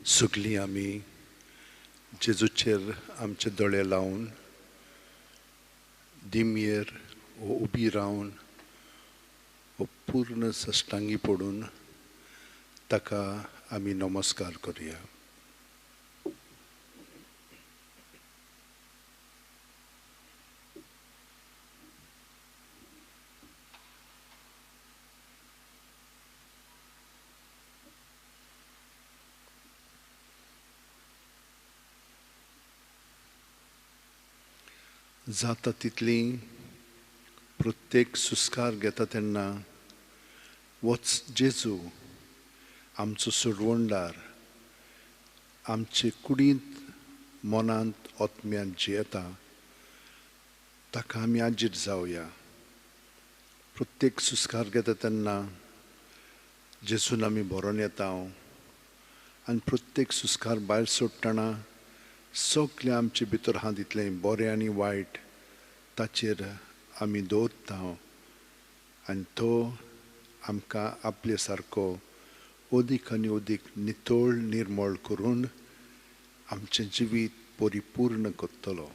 सगळीं आमी जेजूचेर आमचे दोळे लावन दिमयेर उबी रावन पूर्ण सश्टांगी पडून ताका आमी नमस्कार करुया. जाता तितली प्रत्येक सुस्कार घेता तेन्ना वच जेजू आमचो सोडवणदार आमचे कुडींत मनांत आत्म्यांत जियेता ताका आमी आजीर जावया. प्रत्येक सुस्कार घेता तेन्ना जेजून आमी भरोन येता आनी प्रत्येक सुस्कार भायर सोडटना सगळें आमचे भितर आहा तितलें बरें आनी वायट ताचेर आमी दवरता आनी तो आमकां आपले सारको अदीक आनी अदीक नितळ निर्मळ करून आमचें जिवीत परिपूर्ण करतलो.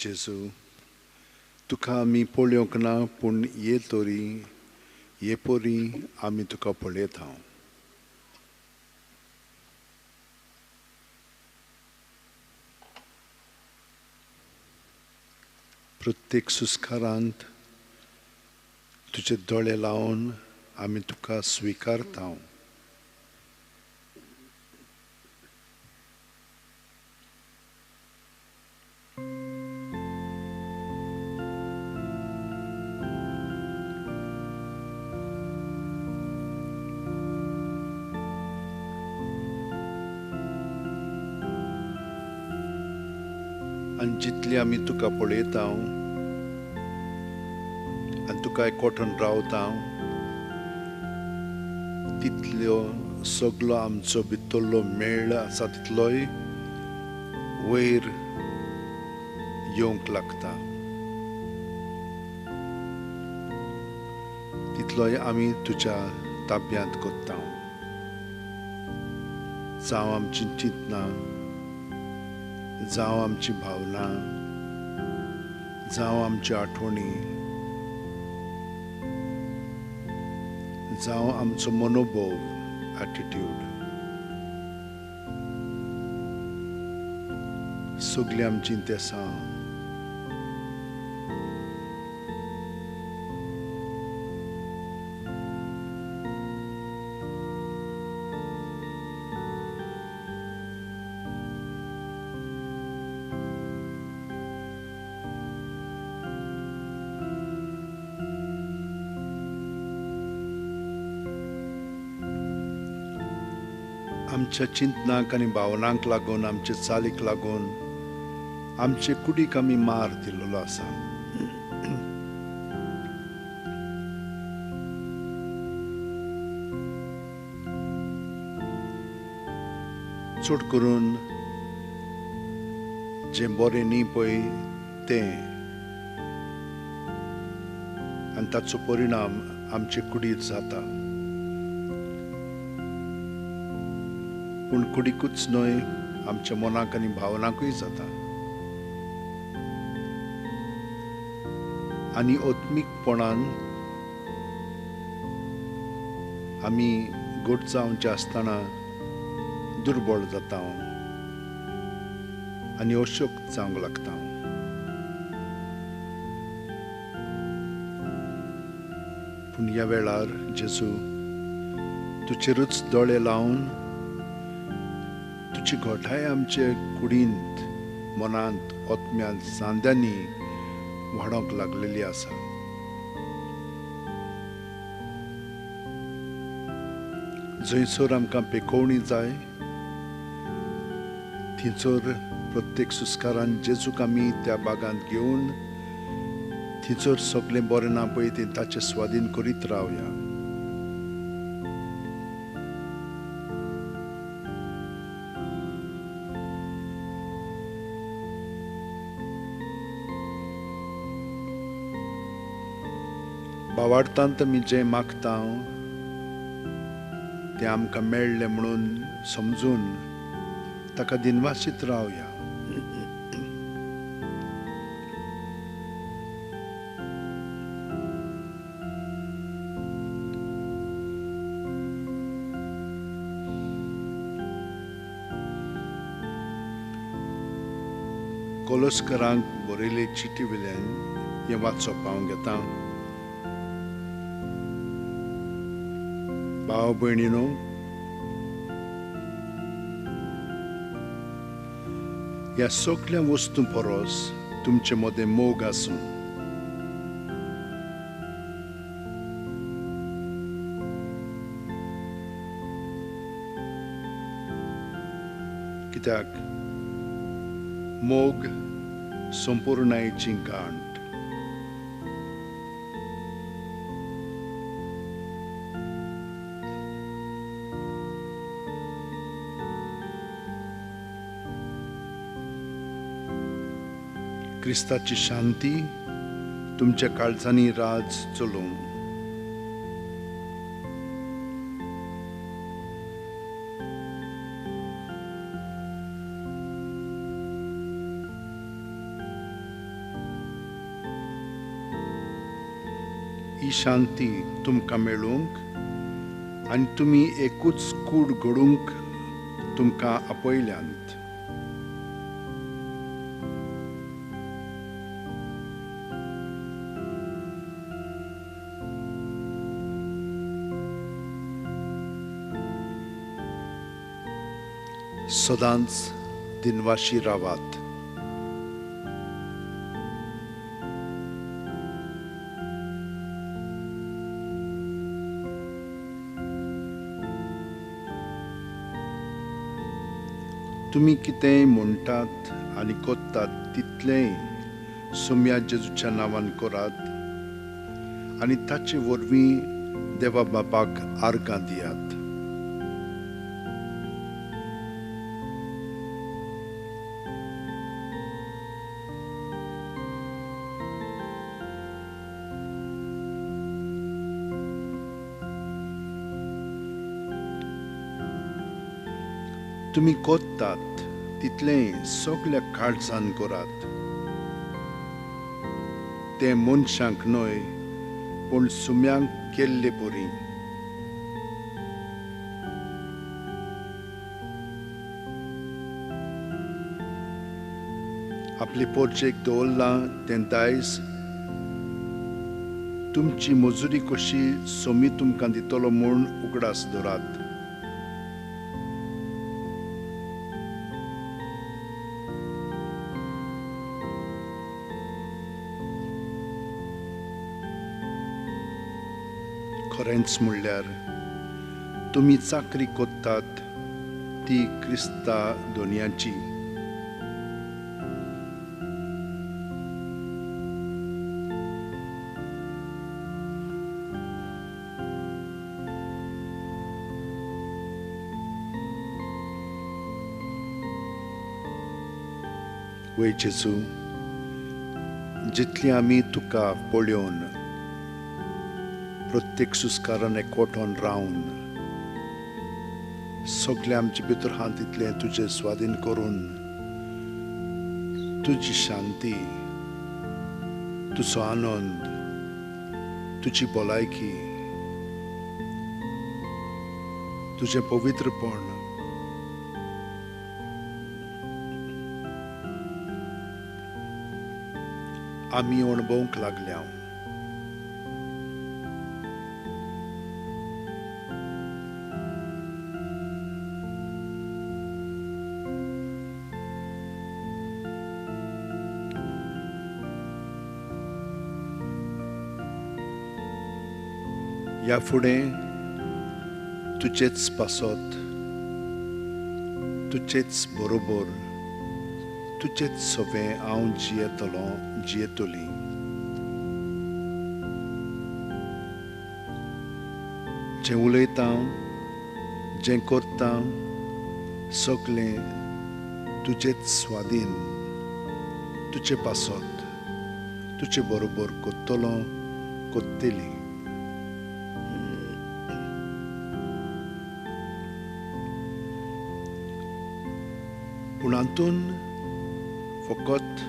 जेजू तुका आमी पळोवंक ना पूण ये तरी ये परी आमी तुका पळयता. प्रत्येक सुस्कारांत तुजे दोळे लावन आमी तुका स्विकारता. आनी जितली आमी तुका पळयता आनी तुका एकवटून रावता तितलो सगळो आमचो भितरलो मेळ आसा तितलोय वयर येवंक लागता. तितलोय आमी तुज्या ताब्यांत कोत्ता. जावं आमची चिंतनां, जावं आमची भावना, जावं आमची आठवणी, जावं आमचो मनोभोव, एटिट्यूड, सगळीं आमची इंतेसां आमच्या चिंतनांक आनी भावनांक लागून, आमचे चालीक लागून आमचे कुडीक आमी मार दिल्लो आसा. चड करून जें बरें न्ही पळय तें आनी ताचो परिणाम आमचे कुडींत जाता. पूण कुडीकूच न्हय, आमच्या मनाक आनी भावनाकूय जाता. आनी ओत्मीकपणान आमी घट जावचे आसतना दुर्बळ जाता आनी अशक्त जावंक लागता. पूण ह्या वेळार जेजू तुजेरूच दोळे लावन तुजी घोटाय आमचे कुडींत, मनांत, ओतम्यांत, सांद्यांनी वाडोंक लागलेली आसा. जंयसर आमकां पेखोवणी जाय, थंयसर प्रत्येक सुस्कारान जेजूक आमी त्या भागांत घेवन थंयसर सगळें बरें ना पळय तें ताचें स्वाधीन करीत रावया. भावार्थांत आमी जें मागता तें आमकां मेळ्ळें म्हणून समजून ताका दिनवासीत रावया. कोलोस्करांक बरयले चिटी वेल्यान हें वाचप हांव घेता. भाव भयणीनो, ह्या सगळ्या वस्तू परस तुमचे मदें मोग आसूं. कित्याक मोग संपूर्णायेची गांठ. क्रिस्ताची शांती तुमच्या काळजांनी राज चलोवं. ही शांती तुमकां मेळूंक आनी तुमी एकूच कूड घडूंक तुमकां आपयल्यांत. सदांच दिनवाशी रावात. तुमी कितेंय म्हणटात आनी कोत्तात तितलेंय सुम्या जेजूच्या नांवान करात आनी ताचे वरवीं देवा बापाक आर्गां दियात. तुमी कोत्तात तितलें सगल्या काळजान करात. तें मनशांक न्हय पूण सुम्यांक केल्ले बरी. आपले पोरचेक दवरलां तें दायज तुमची मजुरी कशी सोमी तुमकां दितलो म्हूण उगडास दवरात. खरेंच म्हणल्यार तुमी चाकरी कोत्तात ती क्रिस्ता दोनयांची. वै जेजू, जितली आमी तुका पळोवन प्रत्येक सुस्कारान एकवटोन रावन सगळे आमचे भितर आहा तितलें तुजें स्वाधीन करून तुजी शांती, तुजो आनंद, तुजी भलायकी, तुजें पवित्रपण आमी अणभवूंक लागल्या. ह्या फुडें तुजेच पासत, तुजेच बरोबर, तुजेच सवें हांव जियेतली. जें उलयतां, जें करतां, सगळें तुजेच स्वाधीन, तुजे पासत, तुजे बरोबर कोत्तलो, कोत्तेली. पूण हातून फकत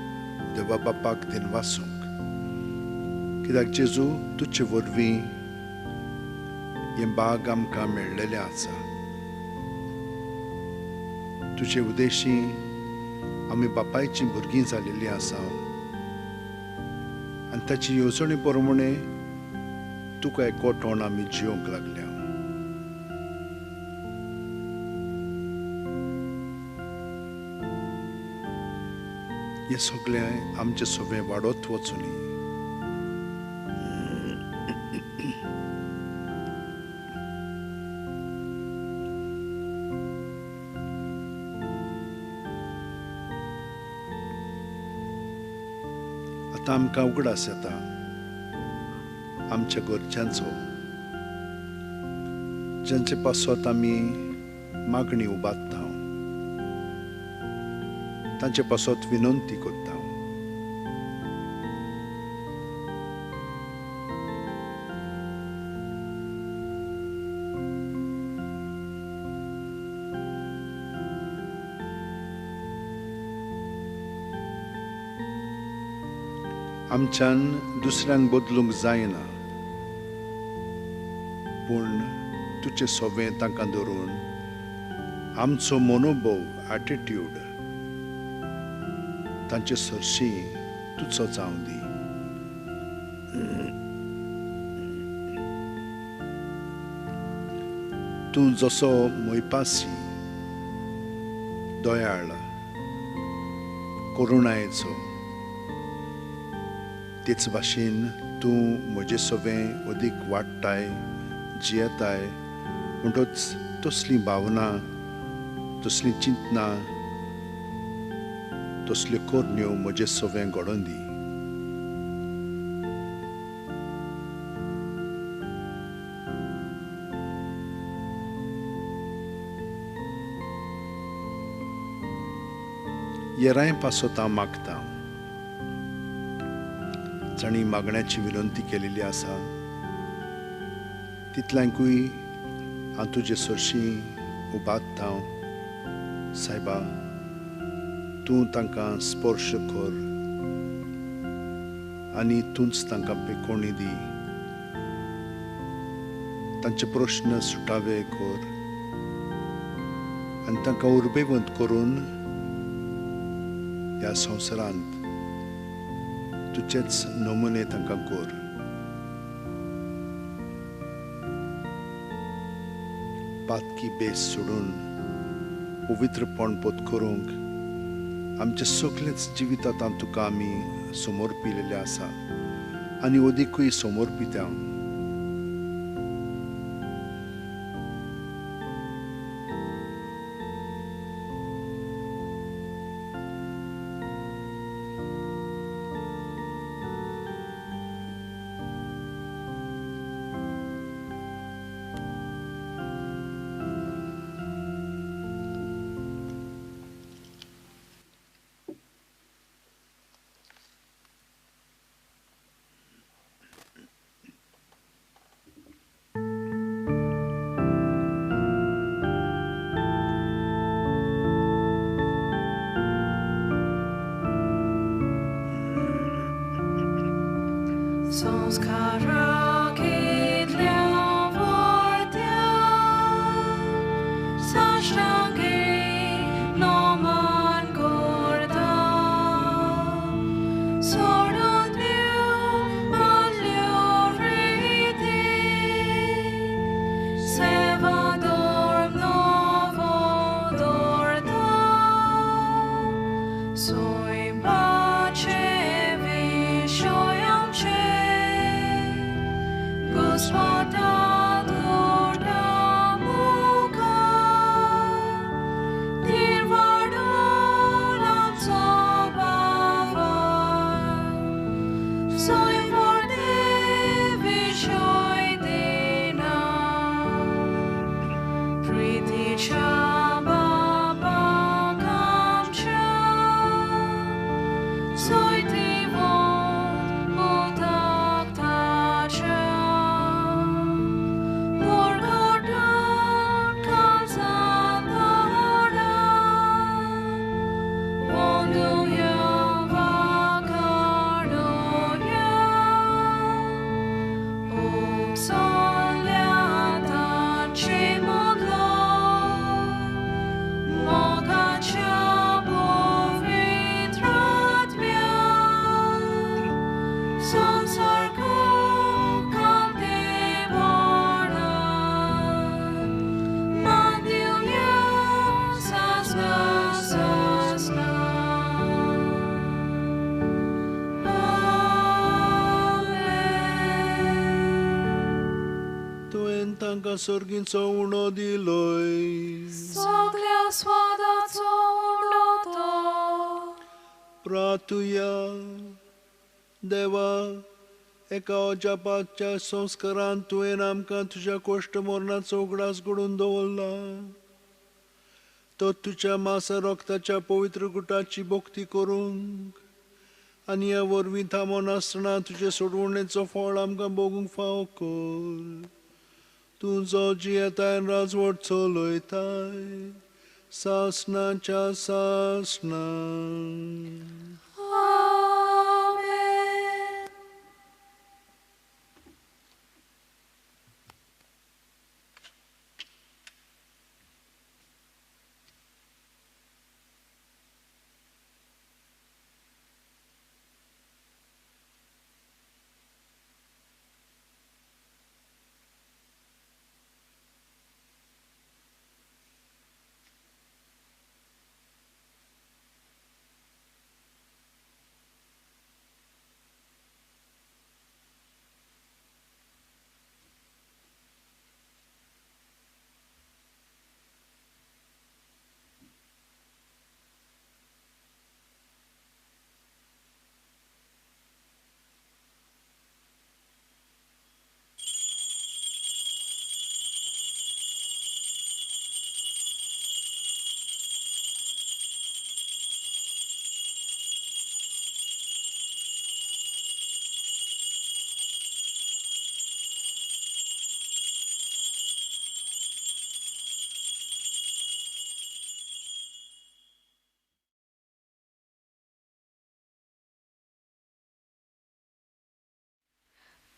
देवा बापाक दिनवासूंक, कित्याक जेजू तुजे वरवीं हें बाग आमकां मेळ्ळेलें आसा. तुजे उदेशी आमी बापायचीं भुरगीं जालेलीं आसा आनी ताची येवजणे प्रमाणे तुका एकवटोन आमी जियोंक लागल्या. हें सगळें आमचें सवें वाडत वचुनी. आतां आमकां उगडास येता आमच्या घरच्यांचो, जांचे पासत आमी मागणी उबारता, तांचे पासत विनंती करता. आमच्यान दुसऱ्यांक बदलूंक जायना, पूण तुजें सवें तांकां धरून आमचो मनोभव, एटिट्यूड तांचे सरशी तुजो जावं दी. तूं जसो मोयपासी, दयाळ, करुणायेचो, तेच भाशेन तूं म्हजें सवें अदीक वाडटाय, जियेताय. म्हणटच तसली भावना, तसली चिंतनां, तसल्यो कोरण्यो म्हजें सवें घडोवन दी. येराय पासत हांव मागतां. जाणी मागण्याची विनंती केलेली आसा तितल्यांकूय हांव तुजे सरशी उबारतां सायबा तूं तांकां स्पर्श कर आनी तूंच तांकां पेकोवणी दी, तांचे प्रश्न सुटावे कर आनी तांकां उर्बेवंत करून ह्या संवसारांत तुजेच नमुने तांकां कर. पातकी बेस सोडून पवित्रपण पत्करूंक आमचे सगळेच जिवितांत तुका आमी समर्पिलेले आसा आनी ओदीकूय समर्पिता. Tankar sorginco uno diloi. Soglia swadaco unoto. Pratuya Deva एका अजापाच्या संस्कारांत तुवें आमकां तुज्या कोश्ट मरणाचो उगडास घडोवन दवरला. तो तुज्या मासा रक्ताच्या पवित्र गुटाची भक्ती करूंक आनी ह्या वरवीं थांबोन आसतना तुजे सोडवणेचो फळ आमकां भोगूंक फावो कर. तूं जो जियेताय राजवट चलयताय सासणाच्या सासणा.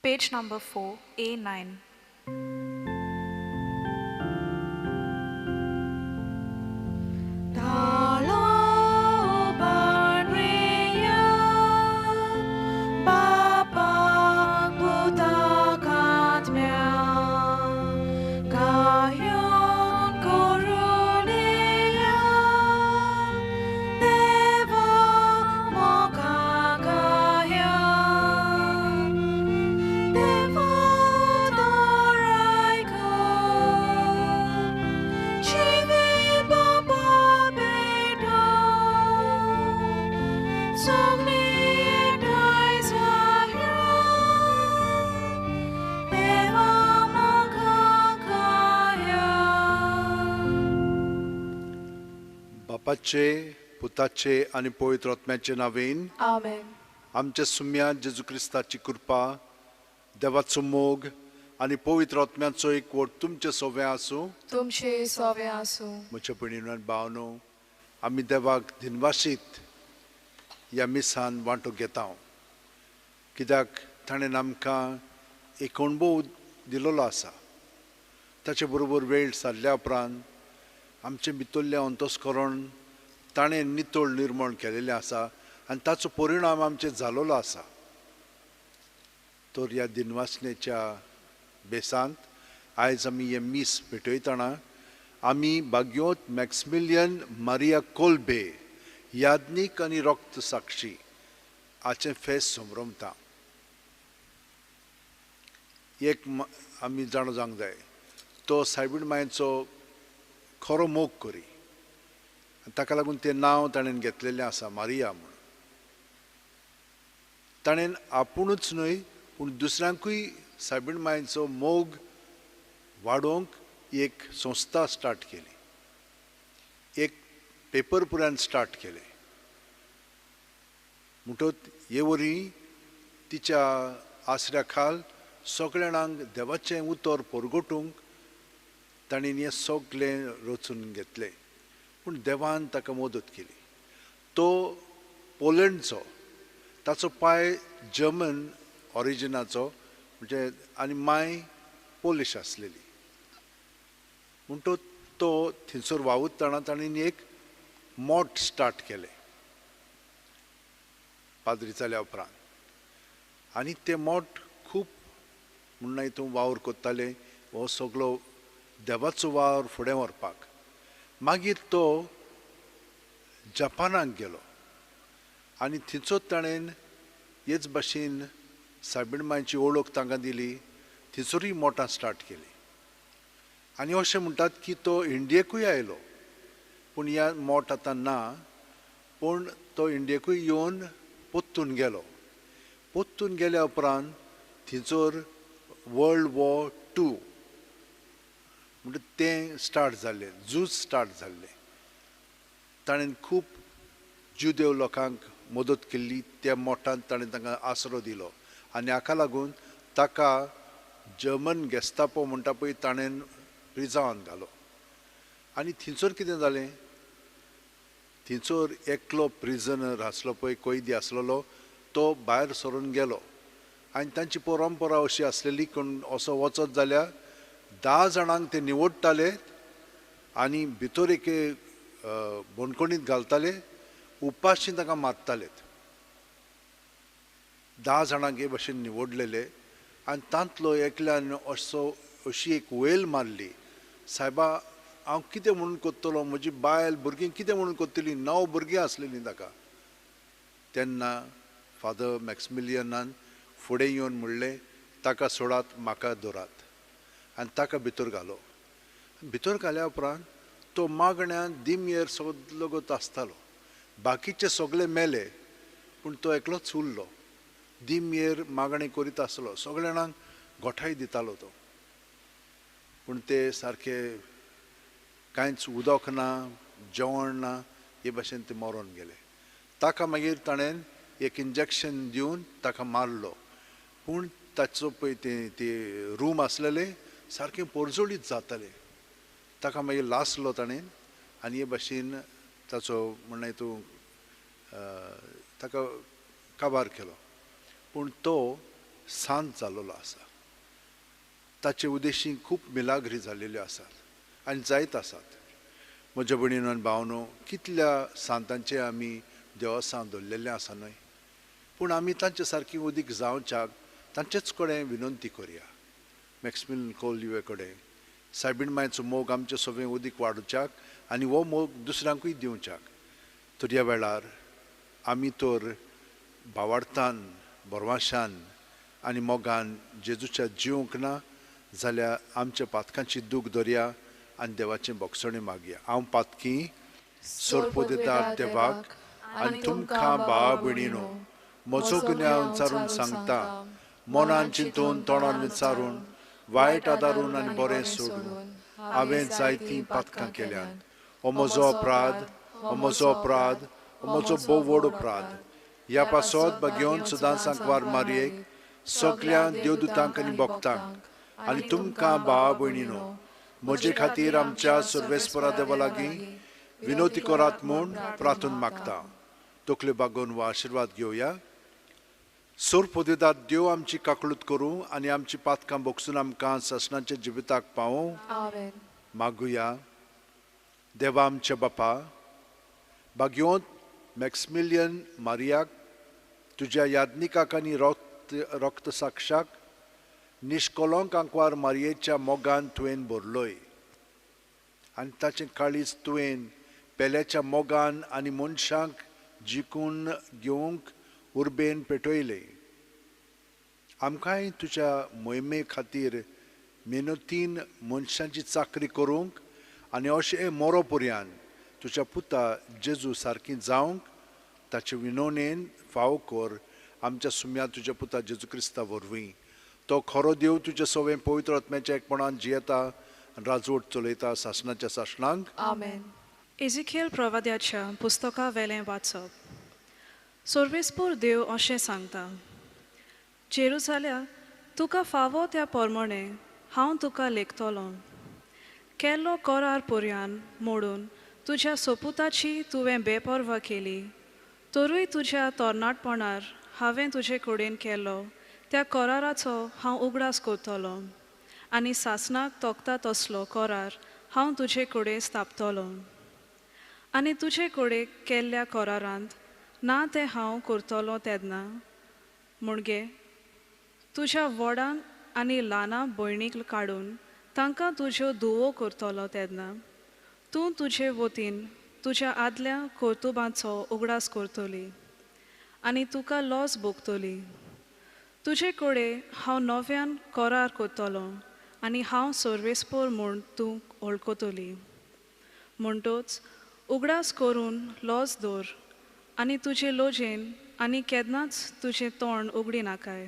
Page number 4, A9. बापाचे पुताचे आणि पवित्र आत्म्याचे नावेन Amen. आमच्या सुम्या जेजू क्रिस्ताची कृपा देवाचो मोग आणि पवित्र आत्म्याचो एकवट तुमचे सोवे आसूं तुमचे सवे आसूं. म्हज्या भयणीनो आनी भावनो आमी देवाक दिनवाशीत ह्या मिसान वांटो घेता कित्याक ताणें आमकां एक अणभव दिलोलो आसा ताचे बरोबर वेळ सारल्या उपरांत आमचे भितरलें अंतस्करण ताणें नितळ निर्मळ केलेलें आसा आनी ताचो परिणाम आमचे जालोलो आसा तर ह्या दिनवासनेच्या बेसांत आयज आमी हे मीस भेटयतना आमी भाग्योत मॅक्सिमिलियन मारिया कोल्बे याज्ञीक आनी रक्त साक्षी हाचें फेस्त संभ्रमता एक आमी जाणो जावंक जाय तो सायबीण मायेचो खरो मोग करी ताका लागून तें नांव ताणें घेतलेलें आसा मारिया म्हूण ताणें आपुणूच न्हय पूण दुसऱ्यांकूय सायबीण मायेचो मोग वाडोवंक एक संस्था स्टार्ट केली एक पेपर पुरान स्टार्ट केलें म्हणटच हे वरी तिच्या आसऱ्या खाल सगळ्या जाणांक देवाचें उतर परगटूंक ताणें हें सगळें रचून घेतलें पूण देवान ताका मदत केली तो पोलंडचो ताचो पाय जर्मन ऑरिजिनाचो म्हणजे आनी माय पोलिश आसलेली म्हणटच तो थंयसर वावुरतना ताणें एक मोठ स्टार्ट केलें पाद्री जाल्या उपरांत आनी तें मोठ खूब म्हणून हितून वावर कोत्ताले हो सगळो देवाचो वावर फुडें व्हरपाक मागीर तो जपानाक गेलो आनी थंयचोच ताणें हेच भाशेन सायबीण मांयची ओळख तांकां दिली थंयसरूय मोठां स्टार्ट केली आनी अशें म्हणटात की तो इंडियेकूय आयलो पूण ह्या मोठ आतां ना पूण तो इंडियेकूय येवन पोत्तून गेलो पोत्तून गेल्या उपरांत थंयसर वर्ल्ड वॉर 2 म्हणजे तें स्टार्ट जाल्लें झूज स्टार्ट जाल्लें ताणें खूब जुदेव लोकांक मदत केल्ली त्या मोठान ताणें तांकां आसरो दिलो आनी हाका लागून ताका जर्मन गॅस्टापो म्हणटा पळय ताणें प्रिजांत घालो आनी थंयसर कितें जालें थंयसर एकलो प्रिजनर आसलो पळय कैदी आसलेलो तो भायर सरून गेलो आनी तांची परंपरा अशी आसलेली कोण असो वचत जाल्यार 10 जाणांक ते निवडटाले आनी भितर एक बोणकोणीत घालताले उपाशी ताका मारतालेत 10 जाणांक हे भाशेन निवडलेले आनी तांतलो एकल्यान अशी एक वेल मारली सायबा हांव कितें म्हणून कोत्तलो म्हजी बायल भुरगीं कितें म्हणून कोत्तलीं 9 भुरगीं आसलेलीं ताका तेन्ना फादर मॅक्सिमिलियनान फुडें येवन म्हणलें ताका सोडात म्हाका दवरात आनी ताका भितर घालो भितर घाल्या उपरांत तो मागण्यान दिमयेर सगळो आसतालो बाकीचे सगळे मेले पूण तो एकलोच उरलो दिमयेर मागणें करीत आसलो सगळ्या जाणांक गोठाय दितालो तो पूण ते सारके कांयच उदक ना जेवण ना हे भाशेन ते मरोन गेले ताका मागीर ताणें एक इंजेक्शन दिवन ताका मारलो पूण ताचो पळय ते रूम आसलेले सारकें पोरजोळीत जातालें ताका मागीर लासलो ताणें आनी हे भाशेन ताचो म्हणना हितून ताका काबार केलो पूण तो सांत जाल्लो आसा. ताचे उद्देशी खूब मिलाग्री जाल्ल्यो आसात आनी जायत आसात. म्हज्या भयणीनो आनी भावनो, कितल्या सांतांचे आमी देवस्थान दवरलेलें आसा न्हय, पूण आमी तांचे सारकी उदीक जावच्याक तांचेच कडेन विनंती करया. मॅक्सिमिलियन कोलवे कडेन सायबीण मांयचो मोग आमचे सगळें उदीक वाडोवच्याक आनी हो मोग दुसऱ्यांकूय दिवच्याक. तर ह्या वेळार आमी तर भावार्थान, बोरवाशान आनी मोगान जेजूच्या जिवंक ना जाल्यार आमच्या पातकांची दूख धरया आनी देवाचें बोगसणें मागया. हांव पातकी सोरपो दिता देवाक आनी तुमकां भाव भयणीनो, म्हजो गुन्यांव विचारून सांगता, मनान चिंतून तोंडान विचारून, वायट आदारून आनी बरें सोडून हांवें जायतीं पातकां केल्यात. हो म्हजो अपराध, हो म्हजो अपराध, हो म्हजो भोव व्हड अपराध. ह्या पासत घेवन सुदां सांकवार मारयेक, सगळ्या देवदूतांक आनी भक्तांक आनी तुमकां भाव भयणीनो, म्हजे खातीर आमच्या सर्वेस्परा देवा लागीं विनोती करात म्हूण प्रार्थना मागता. तकल्यो बागोवन हो आशिर्वाद घेवया. सोरपो दितात देव आमची काकळूत करूं आनी आमची पातकां बोगसून आमकां ससनाच्या जिविताक पावूं. मागुया. देवा आमच्या बापा, भाग्योंत मॅक्सिमिलियन मारियाक, तुज्या यादनिकाक आनी रक्त साक्षाक निश्कलंक आंकवार मारयेच्या मोगान तुवें भरलोय आनी ताचें काळीज तुवें पेल्याच्या मोगान आनी मनशांक जिखून घेवंक उर्बेन पेटयलें. आमकांय तुज्या मोहिमे खातीर मेहनतीन मनशांची चाकरी करूंक आनी अशें मरो पर्यान तुज्या पुता जेजू सारकी जावंक ताचे विनोनेन फाव कर आमच्या सुम्या तुज्या पुता जेजू क्रिस्ता वरवीं. तो खरो देव तुजे सवें पवित्र आत्म्याच्या एकपणान जियेता आनी राजवट चलयता सासणाच्या सासणांक. आमेन. एजिखेल प्रवाद्याच्या पुस्तका वेलें वाचप. सर्वेस्पूर देव अशें सांगता, जेरुसाल्या, तुका फावो त्या पोरमोणे हांव तुका लेखतलों. केल्लो करार पर्यान मोडून तुज्या सोपुताची तुवें बेपर्वा केली, तरूय तुज्या तरणाटपणार हांवें तुजे कडेन केल्लो त्या कराराचो हांव उगडास करतलों आनी सासणाक तोखता तसलो करार हांव तुजे कडेन स्थापतलों. आनी तुजे कडेन केल्ल्या करारांत ना तें हांव करतलों तेन्ना मुणगे तुज्या व्हडांक आनी ल्हाना भयणीक काडून तांकां तुज्यो धुवो करतलो तेन्ना तूं तुजे वतीन तुज्या आदल्या कर्तुबांचो उगडास करतली आनी तुका लॉस भोगतली. तुजे कडेन हांव नव्यान करार करतलों आनी हांव सर्वेस्पोर म्हूण तूं वळखतली. म्हणटूच उगडास करून लॉस दवर आनी तुजे लोजेन आनी केन्नाच तुजें तोंड उगडी नाकाय,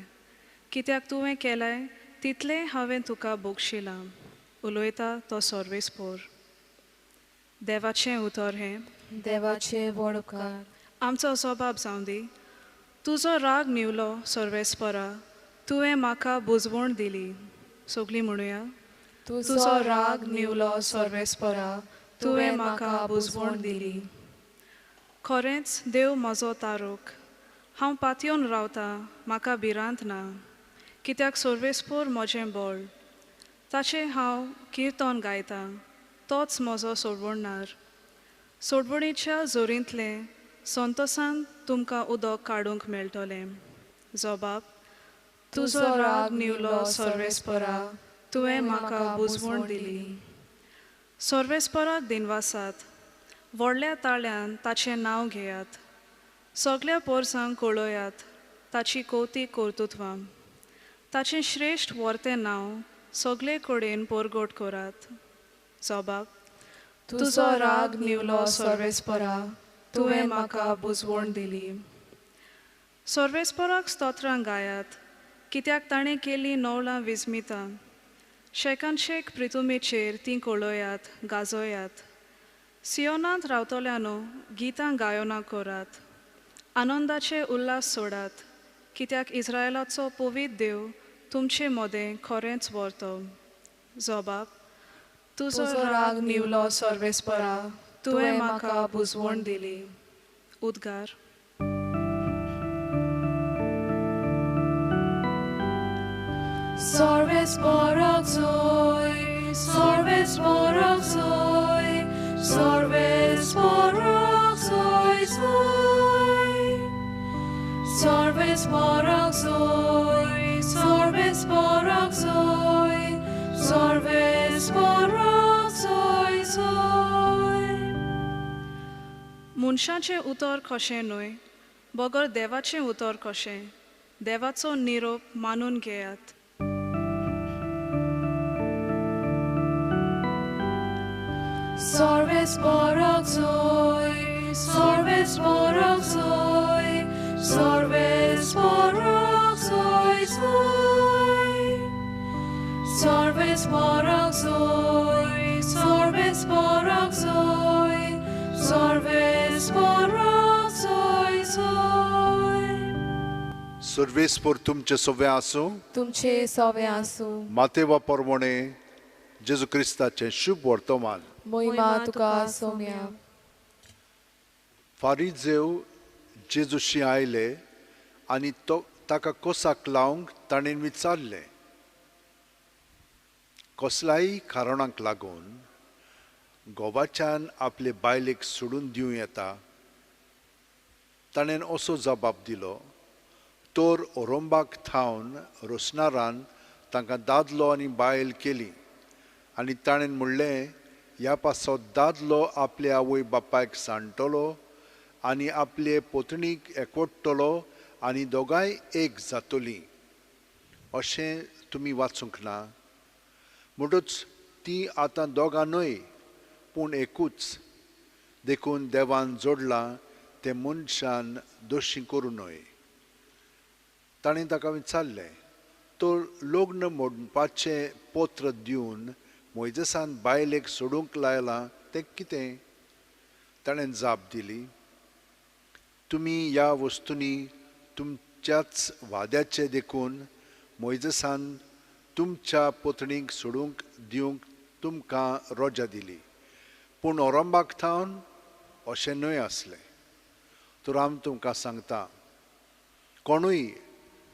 कित्याक तुवें केलाय तितलें हांवें तुका भोगशिलां. उलयता तो सर्वेस्पोर. देवाचें उतर हें. देवाचे व्हड उपकार. आमचो सबाब जावं दी. तुजो राग निवलो सर्वेस्परा, तुवें म्हाका बुजवण दिली. सगळीं म्हणुया. तुजो राग निवलो सर्वेस्परा, तुवें म्हाका बुजवण दिली. खरेंच देव म्हजो तारूक, हांव पातयेवन रावतां, म्हाका भिरांत ना, कित्याक सर्वेस्पोर म्हजें बळ. ताचें हांव किर्तन गायतां, तोच म्हजो सोडवणणार. सोडवणीच्या जोरींतलें संतोसान तुमकां उदक काडूंक मेळटलें. जबाब. तुजो राग निवलो सर्वेस्परा, तुवें म्हाका बुजवण दिली. सर्वेस्पराक दिनवासात, व्हडल्या ताळ्यान ताचें नांव घेयात. सगळ्या पोरसांक कळयात ताची कौतीक कर्तुत्वां. ताचें श्रेश्ठ वर्तें नांव सगळे कडेन परगट करात. जबाब. तुजो राग निवलो सर्वेस्परा, तुवें म्हाका बुजवण दिली. सर्वेस्पराक स्तोत्रां गायात, कित्याक ताणें केल्लीं नवलां विस्मितां. शेकांशेक प्रितुमेचेर तीं कळयात, गाजोयात. सियोनांत रावतल्यानो गितां गायनां करात. आनंदाचे उल्हास सोडात, कित्याक इस्रायलाचो पवित्र देव तुमचे मोदें खरेंच व्हरतो. जबाब. तुजो राग निवलो सर्वेस्परा, तुवें म्हाका बुजवण दिली. उद्गार. Sorves porok soy, sorves porok soy, sorves porok soy soy. Sorves porok soy, sorves porok soy, sorves porok soy soy. मनशाचें उतर कशें न्हय बगर देवाचें उतर कशें देवाचो निरोप मानून घेयात. Sorves porok soy, sorves porok soy, sorves porok soy soy. Sorves porok soy, sorves porok soy, sorves porok soy soy. सर्वेस्पर तुमचे सवे आसूं. तुमचे सवे आसूं. मातेवा परमणे जेजू क्रिस्ताचें शुभ वर्तमान. मोहिमा तुका सोम्या. फारिजेव जेजूशी आयले आनी ताका कोसाक लावंक ताणें विचारलें. कसल्याय कारणाक लागून घोवाच्यान आपले बायलेक सोडून दिवं येता. ताणें असो जबाब दिलो. तोर ओरोंबाक थावन रोसनारान तांकां दादलो आनी बायल केली आनी ताणें म्हणलें ह्या पासत दादलो आपले आवय बापायक सांडटलो आनी आपले पोतणीक एकवटतलो आनी दोगांय एक जातलीं. अशें तुमी वाचूंक ना. म्हणटच तीं आतां दोगां न्हय पूण एकूच. देखून देवान जोडलां तें मनशान दोशी करूं न्हय. ताणें ताका विचारलें तो लग्न मोडपाचें पत्र दिवन मोइजेसान बायलेक सोडूंक लायलां तें कितें. ताणें जाप दिली. तुमी ह्या वस्तूंनी तुमच्याच वाद्याचें देखून मोइजेसान तुमच्या पोतणीक सोडूंक दिवंक तुमकां रोजा दिली. पूण ओरोंबाक थावन अशें न्हय आसलें. तर हांव तुमकां सांगता कोणूय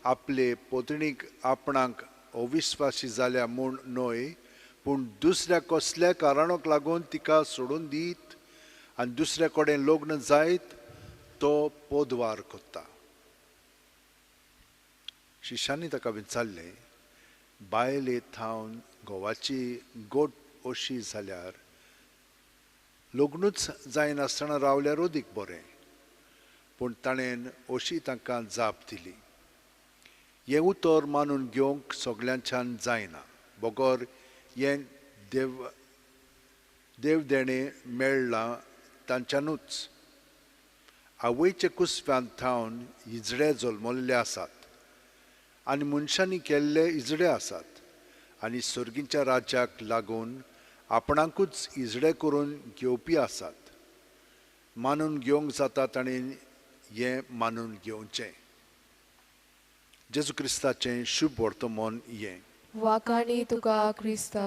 आपले पोतणीक आपणाक अविस्वासी जाल्या म्हूण न्हय पूण दुसऱ्या कसल्या कारणाक लागून तिका सोडून दीत आनी दुसऱ्या कडेन लग्न जायत तो पोदवार करता. शिश्यांनी ताका विचारलें बायले थावन घोवाची गोट अशी जाल्यार लग्नूच जायनासतना रावल्यार अदीक बरें. पूण ताणें अशी तांकां जाप दिली. हें उतर मानून घेवंक सगळ्यांच्यान जायना बगर हें देव देणें मेळ्ळां तांच्यानूच. आवयचे कुसव्यांत थावन इजडे जल्मल्ले आसात आनी मनशांनी केल्ले इजडे आसात आनी सर्गीच्या राज्याक लागून आपणाकूच इजडे करून घेवपी आसात. मानून घेवंक जाता ताणें हें मानून घेवचें. जेजू क्रिस्ताचें शुभ वर्तमान हें. वाकाणी तुका क्रिस्ता.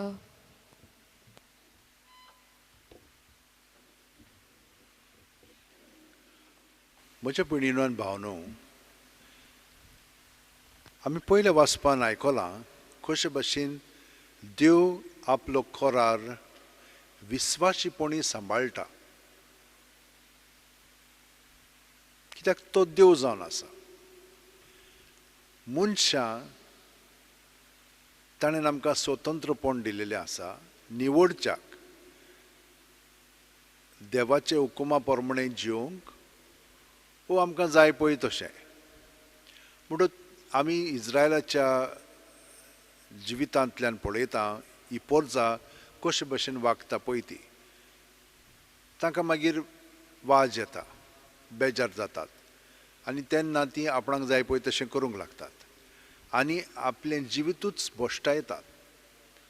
म्हज्या भयणीनो आनी भावनो आमी पयल्या वाचपान आयकलां कशे भाशेन देव आपलो खोरार विस्वाशीपणी सांबाळटा. कित्याक तो देव जावन आसा. मनशां ताणें आमकां स्वतंत्रपण दिलेलें आसा निवडच्याक देवाचे हुकुमा प्रमाणे जिवंक वो आमकां जाय पळय तशें. म्हणटच आमी इज्रायलाच्या जिवितांतल्यान पळयता ही पोरजां कशे भशेन वागता पळय ती. तांकां मागीर वाज येता बेजार जातात आनी तेन्ना ती आपणाक जाय पळय तशें करूंक लागतात आनी आपलें जिवितूच भोश्टायतात.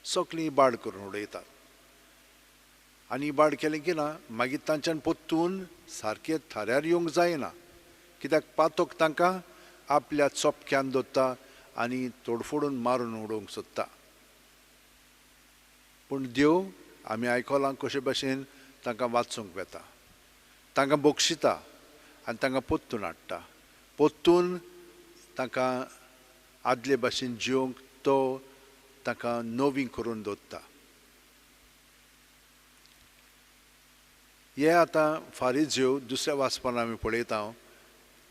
सगळीं इबाड करून उडयतात आनी इबाड केलें की ना मागीर तांच्यान परतून सारकें थाऱ्यार येवंक जायना. कित्याक पातोक तांकां आपल्या चोपक्यान दवरता आनी तोडफोडून मारून उडोवंक सोदता. पूण देव आमी आयकलां कशे भशेन तांकां वाचूंक वेता, तांकां बक्षिता आनी तांकां पोत्तून हाडटा. पोत्तून तांकां आदले भाशेन जिवंक तो ताका नवी करून दवरता. हे आतां फारिझ्यो दुसऱ्या वाचपान आमी पळयता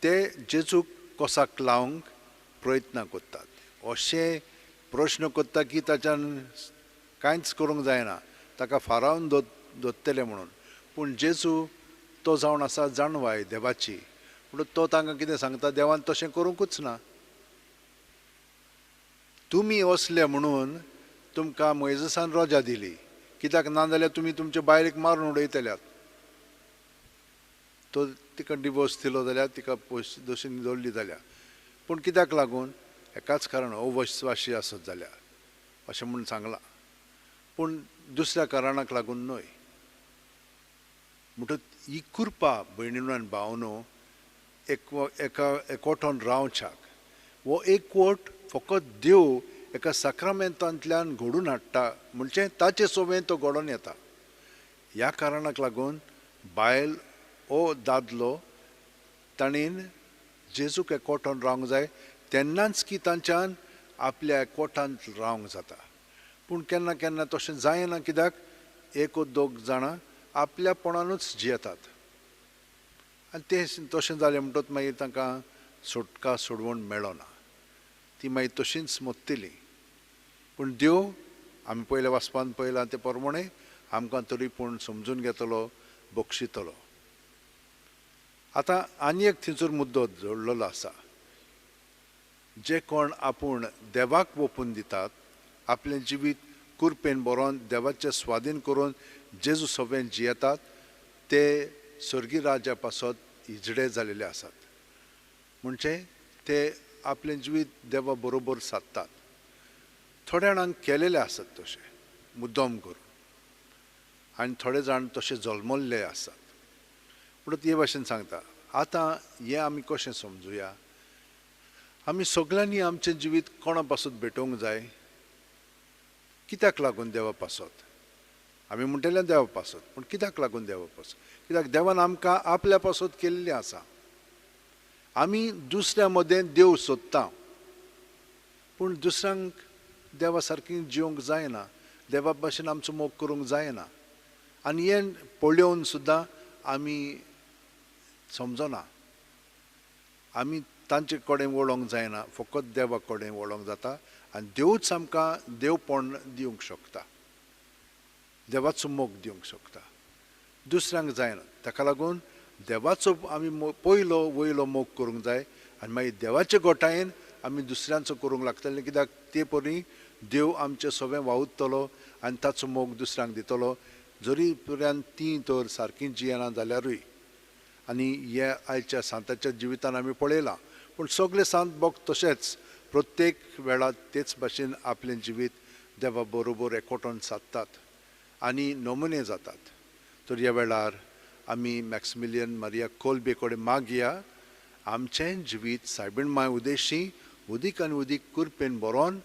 ते जेजूक कोसाक लावंक प्रयत्न करतात. अशे प्रश्न करता की ताच्यान कांयच करूंक जायना, ताका फारावन दवरतले म्हणून. पूण जेजू तो जावन आसा जाणवाय देवाची, पूण तो तांकां कितें सांगता, देवान तशें करूंकूच ना. तुमी असले म्हणून तुमकां मोइजेसान रजा दिली, कित्याक ना जाल्यार तुमी तुमच्या बायलेक मारून उडयतल्यात. तो तिका डिवोर्स दिलो जाल्यार तिका दोशीन दवरली जाल्यार. पूण कित्याक लागून? एकाच कारण, अविश्वासी आसत जाल्यार अशें म्हणून सांगलां. पूण दुसऱ्या कारणाक लागून न्हय. म्हणटच ही कृपा भयणीनो आनी भावनो एका एकवटान रावच्याक, हो एकवट फकत देव एका साक्रामेंतांतल्यान घडोवन हाडटा, म्हणजे ताचे सोबेन तो घडोवन येता. ह्या कारणाक लागून बायल ओ दादलो ताणेन जेजूक एकवटान रावंक जाय, तेन्नाच की तांच्यान आपल्या एकवटांत रावंक जाता. पूण केन्ना केन्ना तशें जायना, कित्याक एक वो दोग जाणां आपल्यापणानूच जियेतात आनी ते तशें जालें म्हणटच मागीर तांकां सुटका सोडवण मेळना, ती मागीर तशींच मोत्तली. पूण देव आमी पयल्या वाचपान पळयलां ते प्रमाणे आमकां तरी पूण समजून घेतलो, बक्षितलो. आतां आनी एक थंयसर मुद्दो जोडलेलो आसा. जे कोण आपूण देवाक ओपून दितात, आपलें जिवीत कुरपेन बरोवन देवाचे स्वाधीन करून जेजू सोबेन जियेतात, ते स्वर्गीय राज्या पासत इजडे जालेले आसात. म्हणजे ते आपलें जिवीत देवा बरोबर सादतात. थोड्या जाणांक केलेले आसत तशें मुद्दम करून, आनी थोडे जाण तशे जल्मल्ले आसात. पूण हे भाशेन सांगता. आतां हें आमी कशें समजुया? आमी सगळ्यांनी आमचें जिवीत कोणा पासून भेटोवंक जाय. कित्याक लागून देवा पासत? आमी म्हणटले देवा पासत, पूण कित्याक लागून देवा पासत? कित्याक देवान आमकां आपल्या पासत केल्लें आसा. आमी दुसऱ्या मदें देव सोदता, पूण दुसऱ्यांक देवा सारकी जिवंक जायना, देवा भाशेन आमचो मोग करूंक जायना. आनी हें पळोवन सुद्दां आमी समजना. आमी तांचे कडेन वळोवंक जायना, फकत देवा कडेन वळोवंक जाता. आनी देवूच आमकां देवपण दिवंक शकता, देवाचो मोग दिवंक शकता, दुसऱ्यांक जायना. ताका लागून देवाचो आमी पयलो वयलो मोग करूंक जाय, आनी मागीर देवाचे गोठायेन आमी दुसऱ्यांचो करूंक लागतले. कित्याक ते परी देव आमचें सगळें वावुरतलो आनी ताचो मोग दुसऱ्यांक दितलो, जरी पर्यंत ती तर सारकी जियेना जाल्यारूय. आनी हे आयच्या सांताच्या जिवितान आमी पळयलां. पूण सगळे सांत भक्त तशेंच प्रत्येक वेळार तेच भाशेन आपलें जिवीत देवा बरोबर एकवटान सादतात आनी नमुने जातात. तर ह्या वेळार आमी मॅक्सिमिलियन मारिया कोल्बे कडेन मागया, आमचें जिवीत सायबीण माय उदेशी उदीक आनी उदीक कुरपेन बरोवन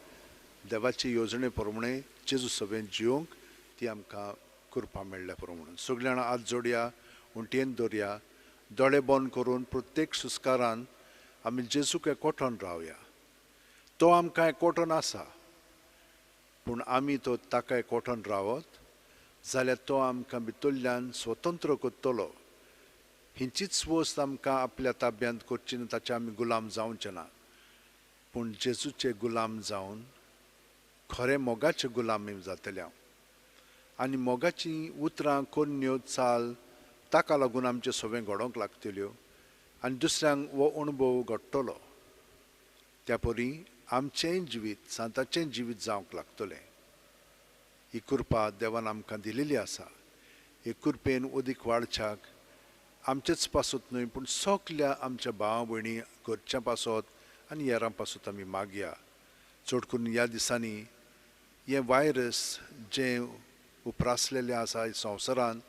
देवाचे येवजणे प्रमाणे जेजू सोबेन जिवंक ती आमकां कृपा मेळ्ळ्या प्रमाणे. सगळीं जाणां हात जोडया, उंटयेन दवरया, दोळे बंद करून प्रत्येक सुस्कारान आमी जेजूक एकवटान रावया. तो आमकां एकवटान आसा, पूण आमी तो ताका एकवटान रावत जाल्यार तो आमकां भितरल्यान स्वतंत्र करतलो. हिंचीच वस्त आमकां आपल्या ताब्यांत करची ना, ताचे आमी गुलाम जावचे ना, पूण जेजूचे गुलाम जावन खरे मोगाचे गुलाम जातले हांव. आनी मोगाची उतरां कोन्यो चाल ताका लागून आमचें सगळें घडोवंक लागतल्यो आनी दुसऱ्यांक हो अणभव घडटलो. त्या परी आमचेंय जिवीत सांताचें जिवीत जावंक लागतलें. ही कृपा देवान आमकां दिलेली आसा. हे कृपेन उदीक वाडच्याक आमचेच पासत न्हय, पूण सगल्या आमच्या भावा भयणी घरच्या पासत आनी हेरां पासत आमी मागया. चड करून ह्या दिसांनी हे वायरस जें उप्रासलेलें आसा संवसारांत,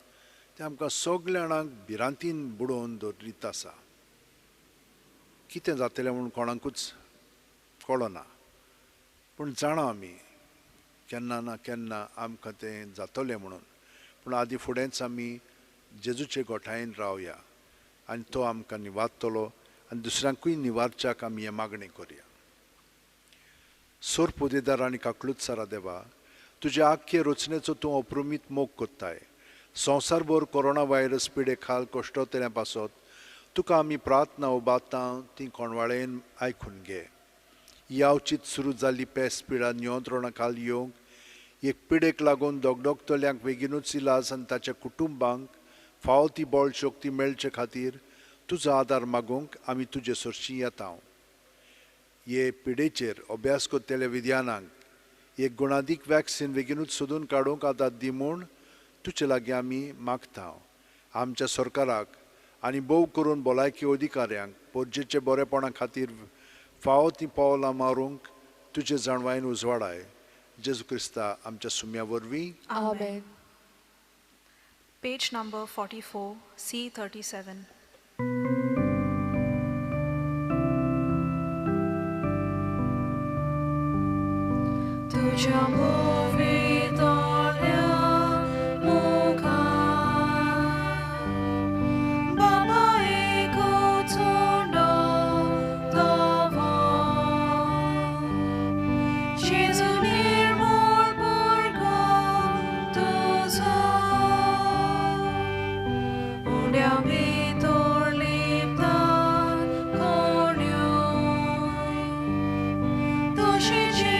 तें आमकां सगल्या जाणांक भिरांतीन बुडोवन दवरीत आसा. कितें जातलें म्हूण कोणाकूच कळना, पूण जाणा आमी केन्ना ना केन्ना आमकां तें जातलें म्हणून. पूण आदी फुडेंच आमी जेजूचे गोठायेन रावया आनी तो आमकां निवारतलो आनी दुसऱ्यांकूय निवारच्याक आमी हे मागणी करया. सोर पोदेदार आनी काकलूत सारा देवा तुझ्या आख्खे रचनेचो तूं अप्रुमीत मोग कोत्ताय संवसारभर कोरोना व्हायरस पिडे खाल कश्टोतऱ्या पासत तुका आमी प्रार्थना उबारता ती कोणवाळेन आयकून घे यावचीत सुरू जाल्ली पेस पिडा नियंत्रणा खाल येवंक एक पिडेक लागून दोगदोगतल्यांक बेगीनूच इलाज आनी ताच्या कुटुंबांक फावो ती बळ शक्ती मेळचे खातीर तुजो आदार मागूंक आमी तुजे सरशी येता हे पिडेचेर अभ्यास कोत्तेल्या विद्यानांक एक गुणादीक वॅक्सीन बेगीनूच सोदून काडूंक आदार दी म्हूण तुजे लागीं आमी मागता आमच्या सरकाराक आनी भोव करून भलायकी अधिकाऱ्यांक पोरजेचे बरेपणा खातीर फावो ती पावलां मारूंक तुजे जाणवायेन उजवाडाय जेजू क्रिस्ता आमच्या सुम्या वरवीं Amen. Page number 44, C37. तुझ्या मोवितल्या मुखार बाबा एकचोंडो तोवो जेजू निर्मळ भुरगो तुजो उंड्या भितर लिपतात कोण्यो तशी जेजू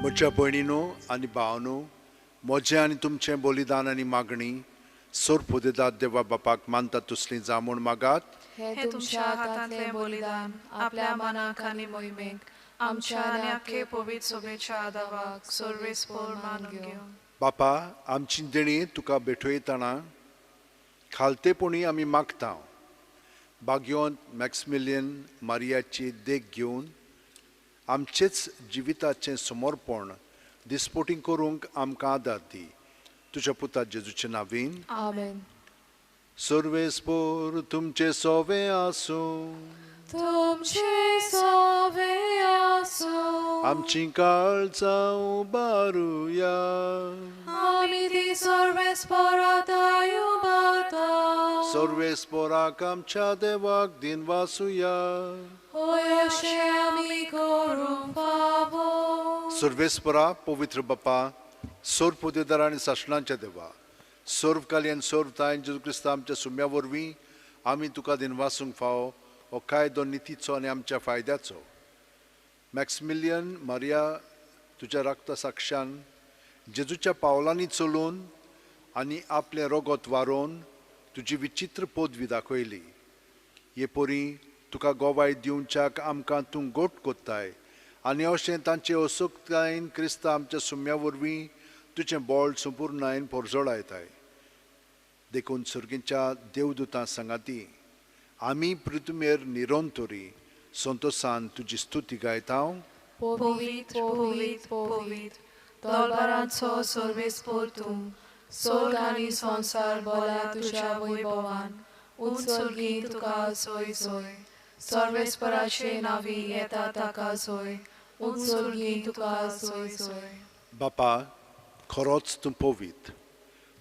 म्हज्या भयणीनो आनी भावनो म्हजें आनी तुमचें बलिदान आनी मागणी सोर पोदेदार देवा बापाक मानता तसलीं जा म्हूण मागात हे तुमच्या हातांतले बलिदान आपल्या मनाक आनी मोहिमेक आमच्या आनी आख्खे पवित्र सभेच्या आदाराक सर्वेस्पर मानून घेवन बापा आमची देणी तुका भेटयतना खालतेपणी आमी मागता भाग्यवंत मॅक्सिमिलियन मारियाची देख घेवन आमचेच जिविताचें समर्पण दिसपोटीं करूंक आमकां आदार दी तुज्या पुता जेजूच्या नांवीन आमेन. सर्वेस्पर तुमचे सोवे आसूं तुमचे सोवे आसूं आमची काळजां उबारुया आमी ती सर्वेस्पराताय उबारता सर्वेस्पराक आमच्या देवाक दिन वासुया होय अशें आमी करूंक पावो सर्वेस्परा पवित्र बापा सोर पोदेदार आनी सासणांच्या देवा सर्व काल्यान सर्व तायन जेजू क्रिस्ता आमच्या सुम्या वरवीं आमी तुका दिन वासूंक फावो हो कायदो नितीचो आनी आमच्या फायद्याचो मॅक्सिमिलियन मारिया तुज्या रक्ता साक्षान जेजूच्या पावलांनी चलून आनी आपलें रगत वारोवन तुजी विचित्र पदवी दाखयली हे परी तुका गोवाय दिवच्याक आमकां तूं गोट कोत्ताय आनी अशें तांचे असोक्तायेन क्रिस्ता आमच्या सुम्या वरवीं तुजें बोळ संपूर्णायेन पोरजोळायताय देखून सर्गीच्या देवदूतां सांगाती आमी पृथ्वीर निरंतरी संतोषान तुजी स्तुती गायता पवित्र पवित्र पवित्र तलवारांचो सर्वेस्पर तूं स्वर्ग आनी संसार भला तुज्या वैभवान उत्सर्गी तुका सोय सोय सर्वेस्पराचे नावी येता ताका सोय उत्सर्गी तुका सोय सोय बापा खरोच तूं पवित्र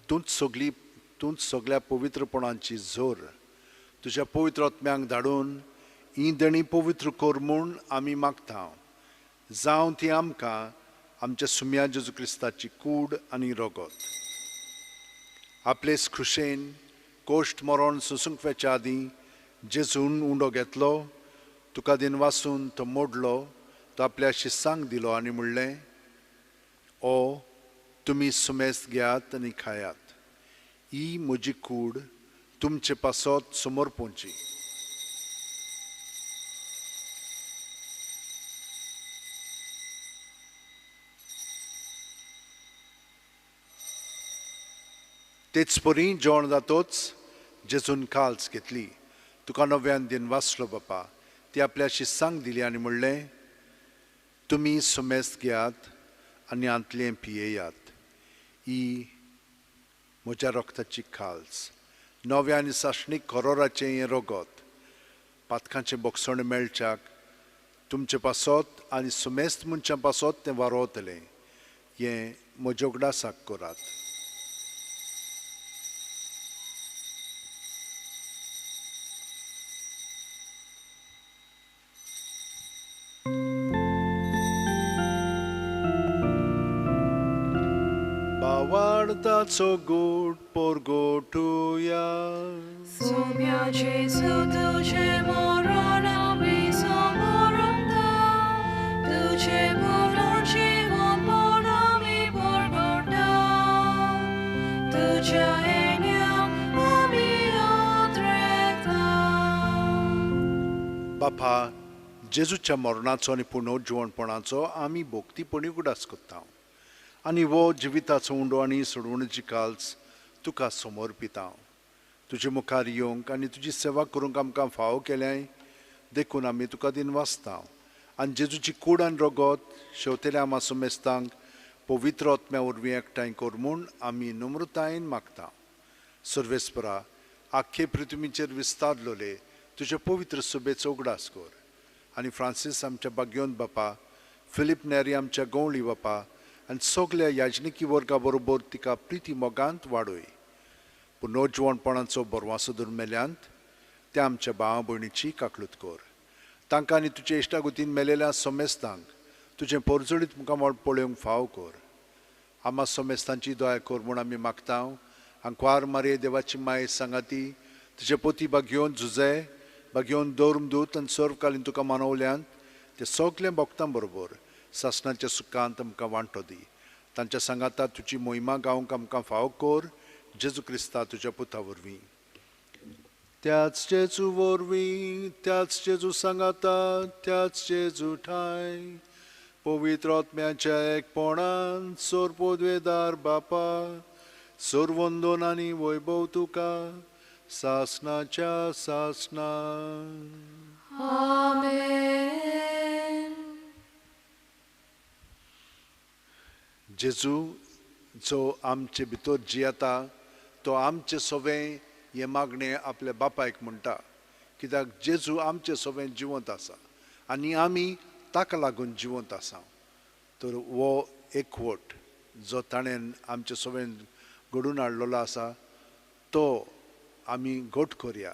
तूंच सगळ्या पवित्रपणांची जोर तुज्या पवित्र आत्म्यांक धाडून ही देणी पवित्र कर म्हूण आमी मागता जावं ती आमकां आमच्या सुम्या जेजू क्रिस्ताची कूड आनी रगत आपलेच खुशेन कोश्ट मरण सुसूंक वेच्या आदीं जेजून उंडो घेतलो तुका दिन वासून तो मोडलो तो आपल्या शिस्सांक दिलो आनी म्हणलें ओ तुमी सुमेस्त घेयात आनी खायात ही म्हजी कूड तुमचे पासत समर्पोवची तेच परी जेवण जातोच जेजून काल्स घेतली. तुका नव्यान दिन वाचलो बापा. ती आपल्या शिस्सांक दिली आनी म्हणलें, तुमी सुमेस्त घेयात आनी आंतलें पियेयात. ही म्हज्या रोगताची काल्स. नव्या आनी साश्णीक करोराचें हें रगत पातकांचें बोगसण मेळच्याक तुमचे पासत आनी सुमेस्त मनशां पासत तें वारोवतलें. हें म्हज्या उगडासाक करात. Bawardaco gut porgotuja. Sumia Jesu tuce morona bisomoronda, tuce poroci von morami porgota, tuce eniam ami odrekta. बापा जेजूच्या मरणाचो आनी पुनरुज्जीवनपणाचो आमी भोगतीपणी उगडास करता आनी वो जिविताचो उंडो आनी सोडवणुची काल्स तुका समर्पिता. तुजे मुखार येवंक आनी तुजी सेवा करूंक आमकां फावो केल्याय देखून आमी तुका दिन वाचता. आनी जेजूची कूड आनी रगत शेवतेल्या आमा सुमेस्तांक पवित्र आत्म्या वरवीं एकठांय कर म्हूण आमी नम्रतायेन मागता. सर्वेस्परा आख्खे पृथ्वीचेर विस्तारलोले तुजे पवित्र सुबेचो उगडास कर. आनी फ्रांसीस आमच्या बाग्योन बापा, फिलीप नेरी आमच्या गवळी बापा आनी सगल्या याजनिकी वर्गा बरोबर तिका प्रिती मोगांत वाडय. पुनरुज्जीवनपणाचो बरवासो धरून मेल्यांत त्या आमच्या भावा भयणीची काकलूत कर. तांकां आनी तुजे इश्टागुतीन मेलेल्या सोमेस्तांक तुजें परजळीत मुखामळ पळोवंक फाव कर. आमा सोमेस्तांची दया कर म्हूण आमी मागता. आंकवार मारये देवाची माय सांगाती तुजे पोती बागेवन झुजे बागेवन दौरमदूत आनी सर्वकालीन तुका मानवल्यांत ते सगल्या भक्तां बरोबर सासणाच्या सुखांत आमकां वांटो दी. तांच्या सांगाता तुजी मोहिमा गावंक आमकां फाव कर. जेजू क्रिस्ता तुज्या पुता वरवीं. त्याच जेजू वरवीं, त्याच जेजू सांगाता, त्याच जेजू ठाय पवित्र आत्म्याच्या एकपणान सोर पोदवेदार बापा, सोर वंदन आनी वैभव तुका सासणाच्या सासणा. Amen. जेजू जो आमचे भितर जियेता तो आमचे सवें हे मागणें आपल्या बापायक म्हणटा. कित्याक जेजू आमचे सवें जिवंत आसा आनी आमी ताका लागून जिवंत आसा. तर वो एकवट जो ताणें आमचे सवें घडून हाडलेलो आसा तो आमी घट करया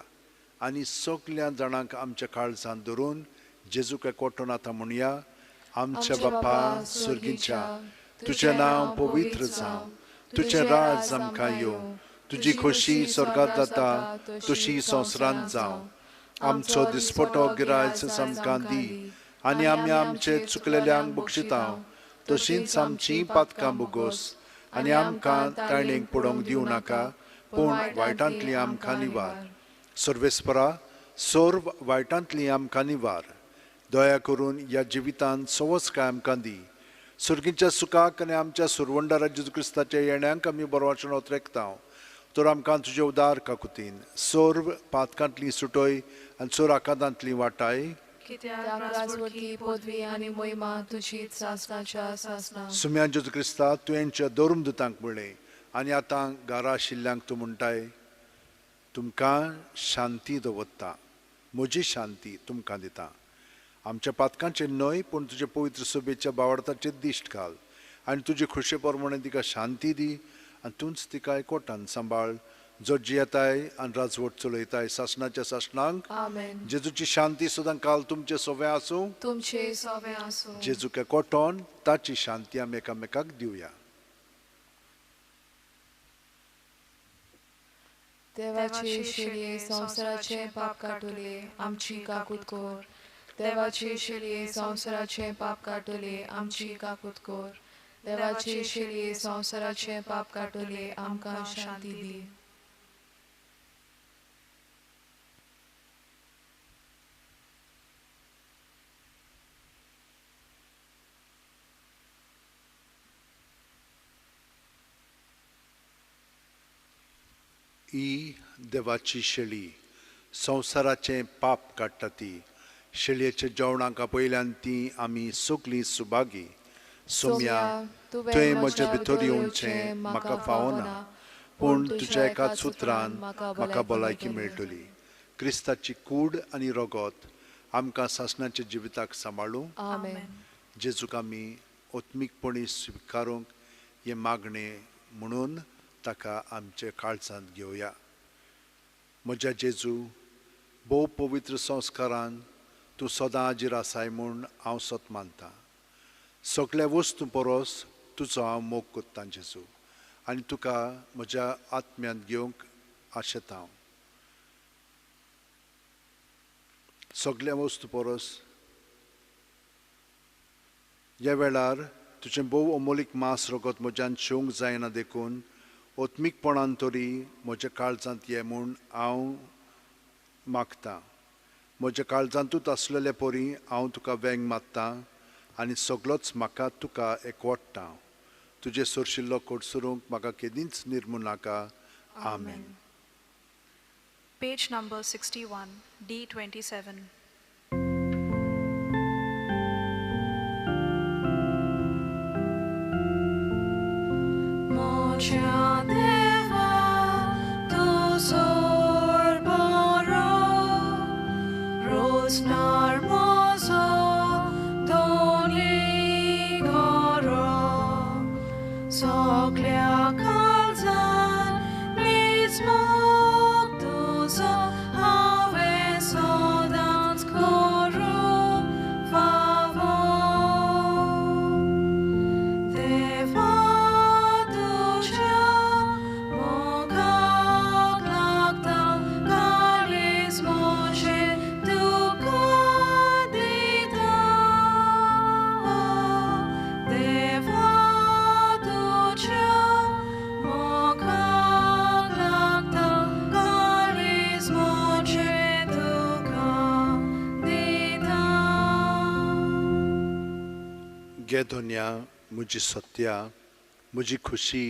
आनी सगल्या जाणांक आमच्या काळजांत धरून जेजूक एकवटून आतां म्हणया. आमच्या बापा सुर्गीच्या तुजें नांव पवित्र जावं, तुजें राज आमकां येवं, तुजी खोशी स्वर्गांत जाता तशी संवसारांत जावं. आमचो दिसपटो गिरायज आमकां दी आनी आमी आमचे चुकलेल्यांक बक्षिता तशींच आमचीं पातकां बुगोस आनी आमकां तायणेक पडोवंक दिवं नाका पूण वायटांतली आमकां निवार. सर्वेस्परा सर्व वायटांतली आमकां निवार. दया करून ह्या जिवितांत सवच काय आमकां दी. सुर्गीच्या सुखाक आनी आमच्या सुरवंडारा जेजू क्रिस्ताच्या येण्याक आमी बरोवचें ओतरेकता. तर आमकां तुजे उदार काकुतीन सर्व पातकांतली सुटय आनी चोर आकांतांतली वाटाय. कित्याक राजवटी पदवी आनी मोहिमा तुजीच सासणाच्या सासणा. सुम्या जेजू क्रिस्ता तुवेंच्या दौरमदुतांक म्हणलें आनी आतां घरा आशिल्ल्यांक तूं म्हणटाय तुमकां शांती दवरता, म्हजी शांती तुमकां दिता. आमच्या पातकांचेर न्हय पूण तुजे पवित्र सोबेच्या बावडताचेर दिश्ट घाल आनी तुजे खुशे प्रमाणे तिका शांती दी आनी तूंच तिका एकवटान सांबाळ जो जियेताय आनी राजवट चलयताय सासणाच्या सासणांक. आमेन. जेजूची शांती सदां काल तुमचे सोबे आसूं. तुमचे सवे आसूं. जेजूक एकवटोन ताची शांती आमी एकामेकाक दिवया. देवाचे शिलये संवसाराचे पाप काटुले आमची काकूत कोर. देवाचे शिलये संवसाराचे पाप काटुले आमची काकूत कोर. देवाचे शिलये संवसाराचे पाप काटुले आमकां शांती दी. ही देवाची शेळी संवसाराचे पाप काडटा ती शेळयेच्या जेवणाक पयल्यान ती आमी सगळीं सुभागी सोम्या तुवें म्हजे भितर येवचें म्हाका फावना पूण तुज्या एकाच सुत्रान म्हाका भलायकी मेळटली क्रिस्ताची कूड आनी रगत आमकां सासणाच्या जिविताक सांबाळूं आमेन जेजूक आमी ओत्मीकपणी स्विकारूंक हे मागणे म्हणून ताका आमचे काळजांत घेवया म्हज्या जेजू भोव पवित्र संस्कारान तूं सदां हाजीर आसाय म्हूण हांव सत मानतां सगळ्या वस्तू परस तुजो हांव मोग कोत्तां जेजू आनी तुका म्हज्या आत्म्यांत घेवंक आशेता हांव सगळ्या वस्तू परस ह्या वेळार तुजें भोव अमोलीक मास रगत म्हज्यान शेवंक जायना देखून ओत्मीकपणान तरी म्हज्या काळजांत ये म्हूण हांव मागतां म्हज्या काळजांतूच आसलेले परी हांव तुका वेंग मागतां आनी सगळोच म्हाका तुका एकवटता तुजे सोरशिल्लो कोडसुरूंक म्हाका केदींच निर्मू नाका आमेन Page number 61, D27. Mocia Deva, tu sorboro, rosnar mozo, doni goro, soglea kalzan, mis mok tuzo, have sodans koro, favor. Deva गे धोन्या म्हजी सत्या म्हजी खुशी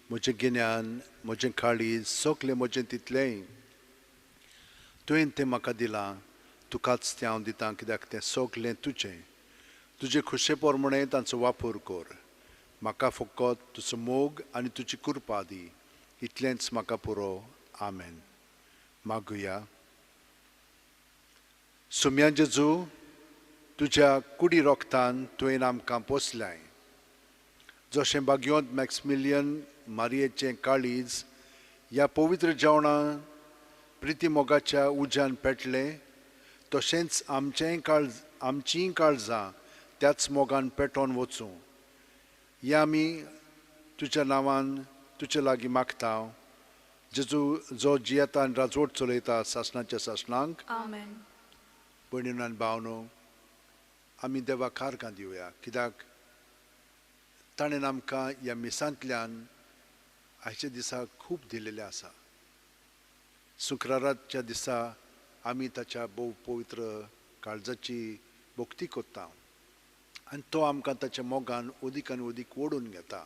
म्हजें गिन्यान म्हजें काळीज सगलें म्हजें तितलेंय तुवें तें म्हाका दिलां तुकाच तें हांव दितां कित्याक तें सगलें तुजें तुजे खुशे पोरमणें तांचो वापर कर म्हाका फकत तुजो मोग आनी तुजी कृपा दी इतलेंच म्हाका पुरो आमेन मागुया सुम्या जेजू तुज्या कुडी रोगतान तुवें आमकां पोसल्याय जशें भाग्योंत मॅक्समिलियन मारयेचें काळीज ह्या पवित्र जेवणां प्रिती मोगाच्या उज्यान पेटलें तशेंच आमचीं काळजां त्याच मोगान पेटोवन वचूं हें आमी तुज्या नांवान तुजे लागीं मागता जेजू जो जियेता आनी राजवट चलयता सासणाच्या सासणांक Amen. भयणीनो आनी भावनो आमी देवाक कारकां दिवया कित्याक ताणें आमकां ह्या मिसांतल्यान आयच्या दिसा खूब दिलेलें आसा शुक्राराच्या दिसा आमी ताच्या भोव पवित्र काळजाची भक्ती कोत्ता आनी तो आमकां ताच्या मोगान ओदीक आनी ओदीक ओडून घेता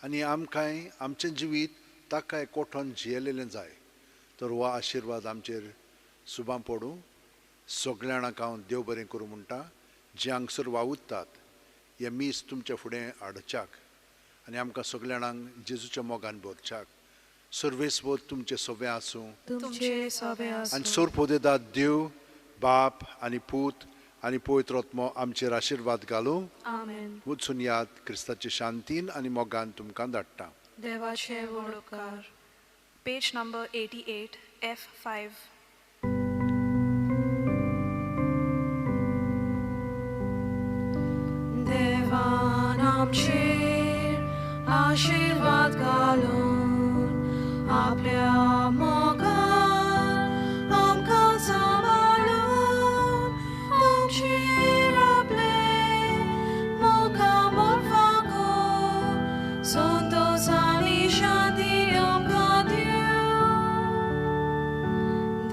आनी आमकांय आमचें जिवीत ताका एकवटोन जियेलेलें जाय तर हो आशिर्वाद आमचेर सुबां पडूं सगळ्या जाणांक हांव देव बरें करूं म्हणटा जे हांगसर वावुरतात हे मीस तुमच्या फुडें हाडच्याक आनी आमकां सगळ्या जाणांक जेजूच्या मोगान भरच्याक सर्वेस्वर तुमचें सवें आसूं तुमचे सवे आनी सोर पोदेदा देव बाप आनी पूत आनी पवित्र आत्मो आमचेर आशिर्वाद घालूं Amen. वचून याद क्रिस्ताचे शांतीन आनी मोगान तुमकां धाडटा देवाचे वळकार Page number 88, F5. देवान आमचेर आशिर्वाद घालून आपल्या मोगान आमकां सांबाळून तुमचेर आपले मोगामोल फागून संतोष आनी शांती आमकां दिवं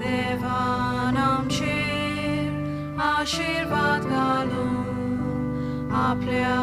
देवान आमचेर आशिर्वाद घालून आपल्या